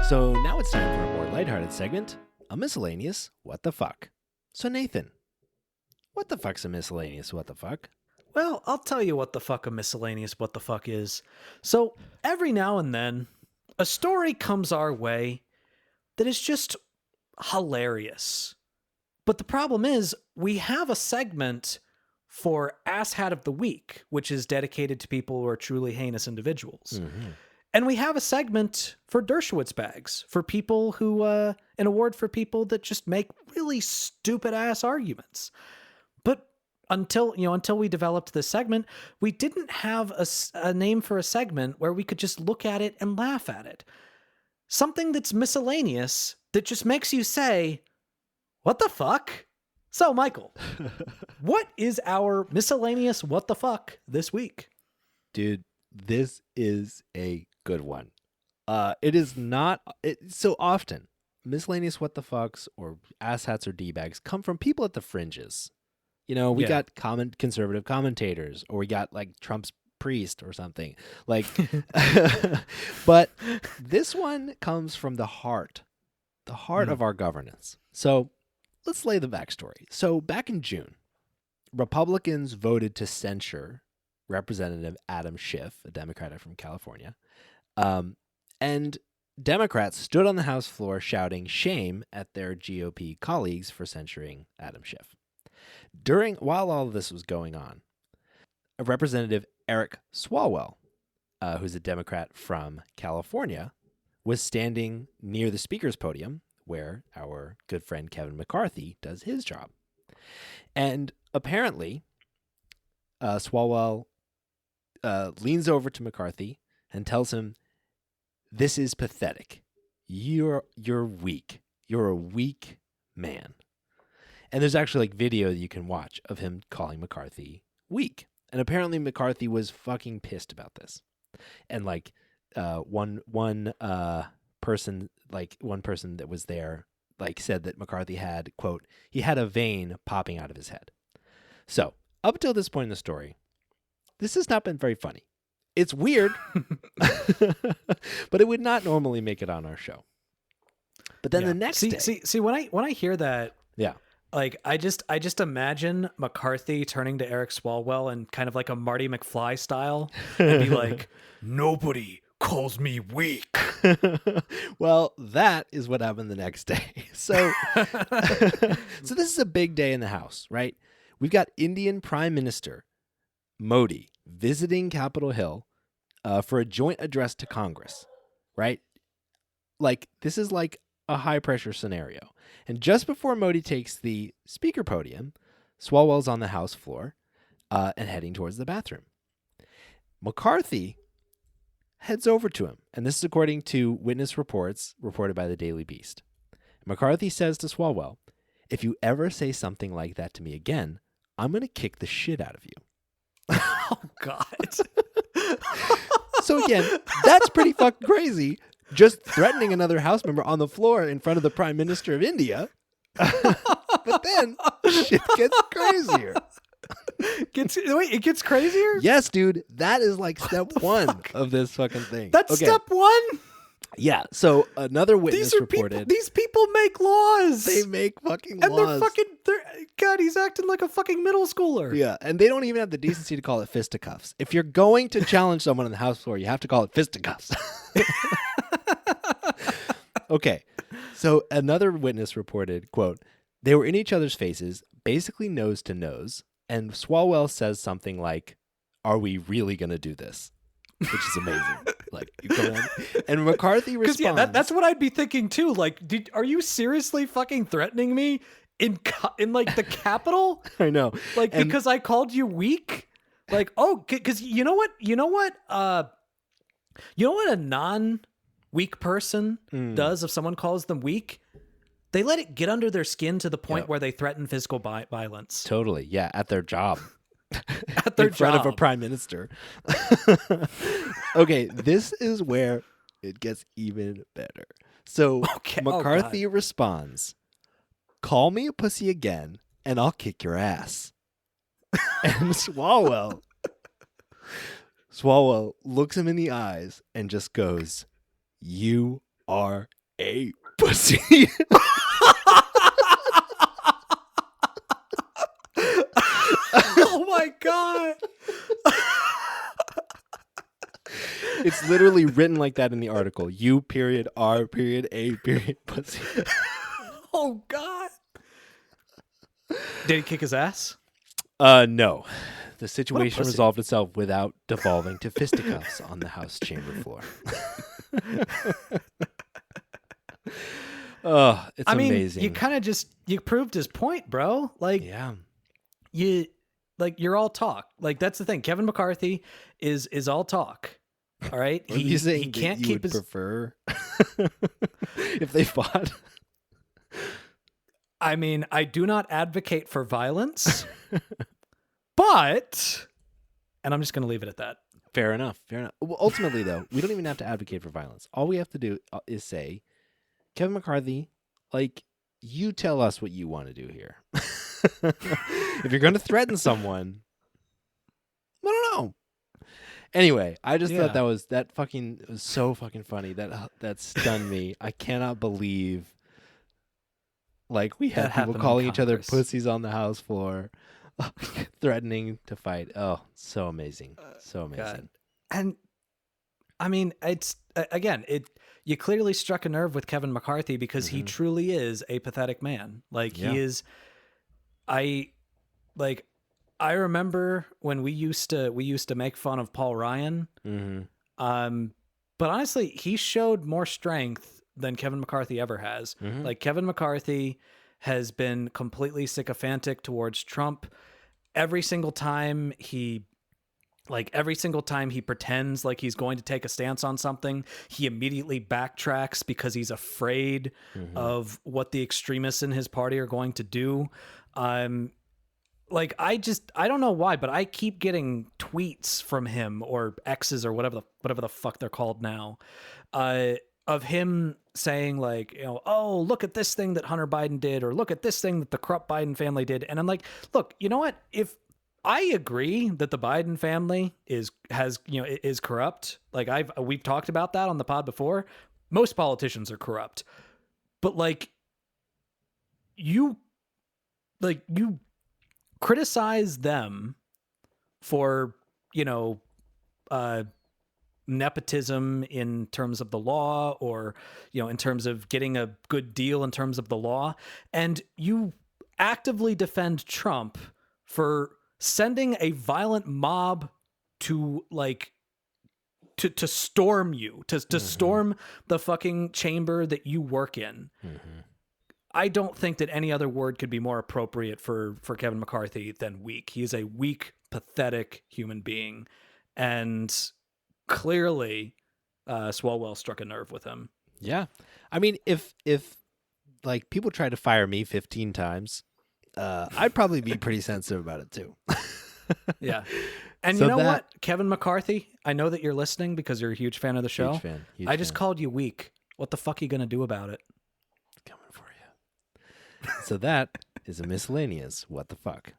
So now it's time for a more lighthearted segment, a miscellaneous What the Fuck. So Nathan, what the fuck's a miscellaneous What the Fuck? Well, I'll tell you what the fuck a miscellaneous what the fuck is. So every now and then, a story comes our way that is just hilarious. But the problem is, we have a segment for Asshat of the Week, which is dedicated to people who are truly heinous individuals. Mm-hmm. And we have a segment for Dershowitz bags, for people who, an award for people that just make really stupid ass arguments. But until we developed this segment, we didn't have a name for a segment where we could just look at it and laugh at it. Something that's miscellaneous that just makes you say, what the fuck? So, Michael, what is our miscellaneous what the fuck this week? Dude, this is a good one. It is not so often. Miscellaneous what the fucks or asshats or d-bags come from people at the fringes. You know, we got conservative commentators, or we got like Trump's priest or something. Like, but this one comes from the heart of our governance. So let's lay the backstory. So back in June, Republicans voted to censure Representative Adam Schiff, a Democrat from California. And Democrats stood on the House floor shouting shame at their GOP colleagues for censuring Adam Schiff. While all of this was going on, Representative Eric Swalwell, who's a Democrat from California, was standing near the speaker's podium where our good friend Kevin McCarthy does his job. And apparently, Swalwell leans over to McCarthy and tells him, "This is pathetic. You're weak. You're a weak man." And there's actually like video that you can watch of him calling McCarthy weak. And apparently McCarthy was fucking pissed about this. And like one person that was there like said that McCarthy had, quote, he had a vein popping out of his head. So up until this point in the story, this has not been very funny. It's weird, but it would not normally make it on our show. But then the next day, see when I hear that, yeah. Like I just imagine McCarthy turning to Eric Swalwell and kind of like a Marty McFly style and be like, "Nobody calls me weak." Well, that is what happened the next day. So this is a big day in the House, right? We've got Indian Prime Minister Modi visiting Capitol Hill for a joint address to Congress, right? Like, this is like a high-pressure scenario. And just before Modi takes the speaker podium, Swalwell's on the House floor and heading towards the bathroom. McCarthy heads over to him, and this is according to witness reports reported by the Daily Beast. McCarthy says to Swalwell, "If you ever say something like that to me again, I'm going to kick the shit out of you." Oh, God. So again, that's pretty fucking crazy. Just threatening another House member on the floor in front of the Prime Minister of India. But then shit gets crazier. It gets crazier? Yes, dude. That is like step one of this fucking thing. That's okay. Step one? Yeah. So another witness reported. These people make laws. They make fucking and laws. God, he's acting like a fucking middle schooler. Yeah. And they don't even have the decency to call it fisticuffs. If you're going to challenge someone on the House floor, you have to call it fisticuffs. Okay. So another witness reported, quote, "They were in each other's faces, basically nose to nose. And Swalwell says something like, 'Are we really going to do this?' Which is amazing." Like, you come on. And McCarthy responds. Yeah, that's what I'd be thinking too. Like, are you seriously fucking threatening me in like the Capitol? I know. Like, because I called you weak? Like, oh, because you know what a non-weak person does if someone calls them weak? They let it get under their skin to the point where they threaten physical violence. Totally. Yeah. At their job. At their in front of a prime minister. Okay. This is where it gets even better. So McCarthy responds, "Call me a pussy again and I'll kick your ass." And Swalwell looks him in the eyes and just goes, "You are a pussy. Oh my god. It's literally written like that in the article. U period R period A period pussy. Oh god. Did he kick his ass? No. The situation pussy. resolved itself without devolving to fisticuffs on the House chamber floor. Oh, it's amazing. You kind of just you proved his point, bro. Like Yeah. you're all talk. Like that's the thing. Kevin McCarthy is all talk. All right. He can't keep his prefer if they fought. I mean, I do not advocate for violence, but and I'm just going to leave it at that. Fair enough. Fair enough. Well, ultimately, though, we don't even have to advocate for violence. All we have to do is say, Kevin McCarthy, like, you tell us what you want to do here. If you're going to threaten someone, I don't know. Anyway, I just thought it was so fucking funny. That stunned me. I cannot believe, like, we had people calling each other pussies on the House floor, threatening to fight. Oh, so amazing. So amazing. God. And I mean, it's again, you clearly struck a nerve with Kevin McCarthy because he truly is a pathetic man. Like he is. I remember when we used to make fun of Paul Ryan. But honestly, he showed more strength than Kevin McCarthy ever has. Like Kevin McCarthy has been completely sycophantic towards Trump. Every single time he pretends like he's going to take a stance on something, he immediately backtracks because he's afraid of what the extremists in his party are going to do. Like I don't know why, but I keep getting tweets from him or X's or whatever the fuck they're called now, of him saying like, you know, oh, look at this thing that Hunter Biden did, or look at this thing that the corrupt Biden family did. And I'm like, look, you know what? If I agree that the Biden family is corrupt, like we've talked about that on the pod before. Most politicians are corrupt, but like you criticize them for, nepotism in terms of the law, or, in terms of getting a good deal in terms of the law. And you actively defend Trump for sending a violent mob to to storm you, to storm the fucking chamber that you work in. I don't think that any other word could be more appropriate for Kevin McCarthy than weak. He is a weak, pathetic human being. And clearly, Swalwell struck a nerve with him. Yeah. I mean, if like people try to fire me 15 times, I'd probably be pretty sensitive about it too. Yeah. And so you know what? Kevin McCarthy, I know that you're listening because you're a huge fan of the show. I just called you weak. What the fuck are you going to do about it? Coming for you. So that is a miscellaneous what the fuck.